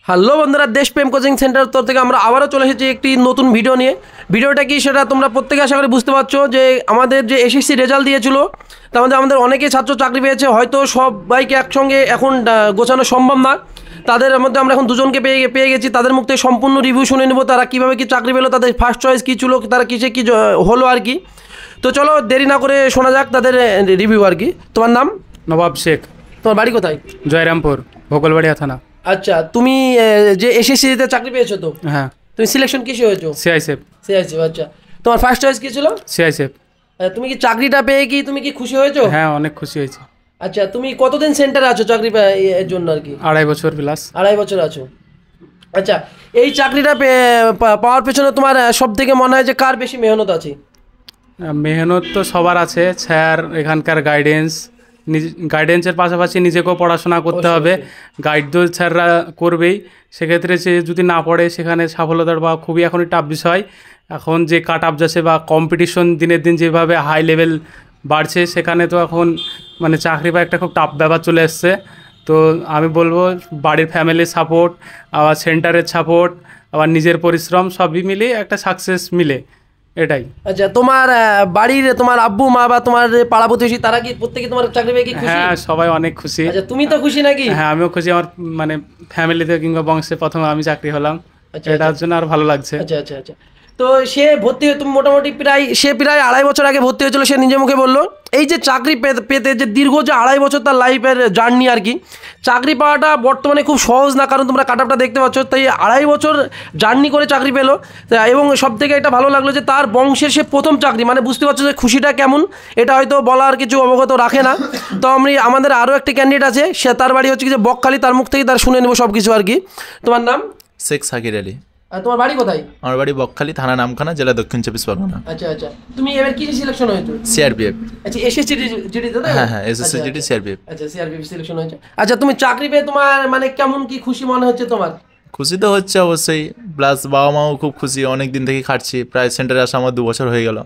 Hello বন্ধুরা, দেশপ্রেম coaching centre তরফ থেকে আমরা আবারও চলে এসেছি একটি নতুন ভিডিও নিয়ে। ভিডিওটা কি সেটা তোমরা প্রত্যেকে আশা করি বুঝতে পারছো যে আমাদের যে এসএসসি রেজাল্ট দিয়েছিল তার মধ্যে আমাদের অনেকেই ছাত্র চাকরি পেয়েছে। হয়তো সবাইকে একসঙ্গে এখন গোছানো সম্ভব না, তাদের মধ্যে আমরা এখন দুজনকে পেয়ে গেছি। তাদের মুখ থেকে সম্পূর্ণ রিভিউ শুনে নেবো, তারা কীভাবে কি চাকরি পেলো, তাদের ফার্স্ট চয়েস কী ছিল, তারা কিসে কী হলো আর কি। তো চলো দেরি না করে শোনা যাক তাদের রিভিউ আর কি। তোমার নাম? নবাব শেখ। তোমার বাড়ি কোথায়? জয়রামপুর, ভোগলবাড়িয়া থানা। আচ্ছা, তুমি যে এসএসসিতে চাকরি পেয়েছো তো? হ্যাঁ। তুমি সিলেকশন কিসে হয়েছো? সিআইএসএফ। সিআইএসএফ। আচ্ছা, তোমার ফার্স্ট চয়েস কী ছিল? সিআইএসএফ। তুমি কি চাকরিটা পেয়ে কি তুমি কি খুশি হয়েছো? হ্যাঁ, অনেক খুশি হয়েছি। আচ্ছা, তুমি কতদিন সেন্টারে আছো চাকরি এর জন্য আর কি? 2.5 বছর প্লাস। 2.5 বছর আছো। আচ্ছা, এই চাকরিটা পাওয়ার পেছনে তোমার সব থেকে মনে হয় যে কার বেশি মেহনত আছে? মেহনত তো সবার আছে, স্যার এখানকার গাইডেন্সের পাশাপাশি নিজেকেও পড়াশোনা করতে হবে। গাইড তো স্যাররা করবেই, সেক্ষেত্রে সে যদি না পড়ে সেখানে সফলতার বা খুবই এখনই টাফ বিষয়। এখন যে কাট আপ যাচ্ছে বা কম্পিটিশন দিনের দিন যেভাবে হাই লেভেল বাড়ছে, সেখানে তো এখন মানে চাকরি পাওয়া একটা খুব টাফ ব্যাপার চলে এসছে। তো আমি বলবো বাড়ির ফ্যামিলির সাপোর্ট, আবার সেন্টারের সাপোর্ট, আবার নিজের পরিশ্রম সবই মিলে একটা সাকসেস মিলে, এটাই। আচ্ছা, তোমার বাড়ির তোমার আব্বু মা বা তোমার পাড়া প্রতিবেশী তারা কি প্রত্যেকে তোমার চাকরি পেয়ে কি খুশি? হ্যাঁ, সবাই অনেক খুশি। আচ্ছা, তুমি তো খুশি নাকি? হ্যাঁ, আমিও খুশি। আমার মানে ফ্যামিলিতে কিংবা বংশে প্রথমে আমি চাকরি হলাম, এটার জন্য আর ভালো লাগছে। আচ্ছা আচ্ছা আচ্ছা। তো সে ভর্তি হয়ে তুমি মোটামুটি প্রায় 2.5 বছর আগে ভর্তি হয়েছিল, সে নিজে মুখে বললো। এই যে চাকরি পেতে যে দীর্ঘ যে 2.5 বছর তার লাইফের জার্নি আর কি, চাকরি পাওয়াটা বর্তমানে খুব সহজ না, কারণ তোমরা কাট আপটা দেখতে পাচ্ছ। তাই 2.5 বছর জার্নি করে চাকরি পেলো, এবং সব থেকে এটা ভালো লাগলো যে তার বংশের সে প্রথম চাকরি, মানে বুঝতে পারছো যে খুশিটা কেমন। এটা হয়তো বলার কিছু অবগত রাখে না। তো আমাদের আরও একটি ক্যান্ডিডেট আছে, সে তার বাড়ি হচ্ছে যে বকখালি, তার মুখ থেকে তার শুনে নেবো সব কিছু আর কি। তোমার নাম? শেখ সাকির আলী। আর তোমার বাড়ি কোথায়? আমার বাড়ি বকখালি, থানা নামখানা, জেলা দক্ষিণ 24 পরগনা। আচ্ছা আচ্ছা। তুমি এবার কি সিলেকশন হয়েছো? সিআরপিএফ। আচ্ছা, এসএসসি জিডি তো? হ্যাঁ হ্যাঁ, এসএসসি জিডি সিআরপিএফ। আচ্ছা, সিআরপিএফ সিলেকশন হয়েছে। আচ্ছা, তুমি চাকরি পেয়ে তোমার মানে কেমন কি খুশি মনে হচ্ছে তোমার? খুশি তো হচ্ছে অবশ্যই, প্লাস বাবা মাও খুব খুশি। অনেক দিন থেকে খাটছি, প্রায় সেন্টারে আসা আমার 2 বছর হয়ে গেল।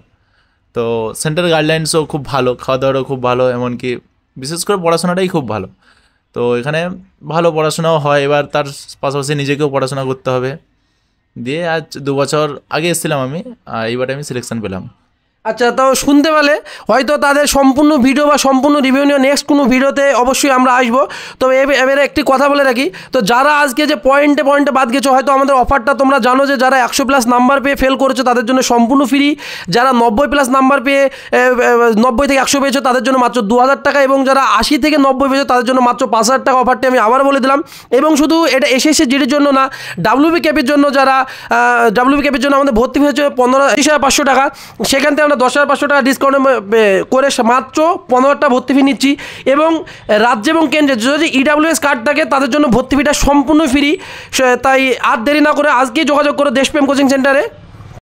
তো সেন্টারের গাইডলাইন্সও খুব ভালো, খাওয়া দাওয়ারও খুব ভালো, এমনকি বিশেষ করে পড়াশোনাটাই খুব ভালো। তো এখানে ভালো পড়াশোনাও হয়, এবার তার পাশাপাশি নিজেকেও পড়াশোনা করতে হবে। দিয়ে আজ 2 বছর আগে এসেছিলাম আমি, আর এইবারে আমি সিলেকশন পেলাম। আচ্ছা, তাও শুনতে পেলে হয়তো তাদের সম্পূর্ণ ভিডিও বা সম্পূর্ণ রিভিউ নিয়ে নেক্সট কোনো ভিডিওতে অবশ্যই আমরা আসবো। তবে এবারে একটি কথা বলে রাখি, তো যারা আজকে যে পয়েন্টে বাদ গেছো, হয়তো আমাদের অফারটা তোমরা জানো যে যারা 100+ নাম্বার পেয়ে ফেল করেছো তাদের জন্য সম্পূর্ণ ফ্রি। যারা 90+ নাম্বার পেয়ে 90 থেকে 100 পেয়েছো তাদের জন্য মাত্র 2000 টাকা, এবং যারা 80 থেকে 90 পেয়েছো তাদের জন্য মাত্র 5000 টাকা। অফারটি আমি আবার বলে দিলাম। এবং শুধু এটা এসএসসি জিডির জন্য না, ডাব্লিউবি ক্যাপের জন্য, যারা ডাব্লিউবি ক্যাপের জন্য আমাদের ভর্তি হয়েছে 15,500 টাকা, সেখান থেকে আমরা 10,500 টাকা ডিসকাউন্ট করে মাত্র 15টা ভর্তি ফি নিচ্ছি। এবং রাজ্য এবং কেন্দ্রে যদি ইডাব্লিউএস কার্ড থাকে তাদের জন্য ভর্তি ফিটা সম্পূর্ণ ফ্রি। তাই আর দেরি না করে আজকেই যোগাযোগ করো দেশপ্রেম কোচিং সেন্টারে।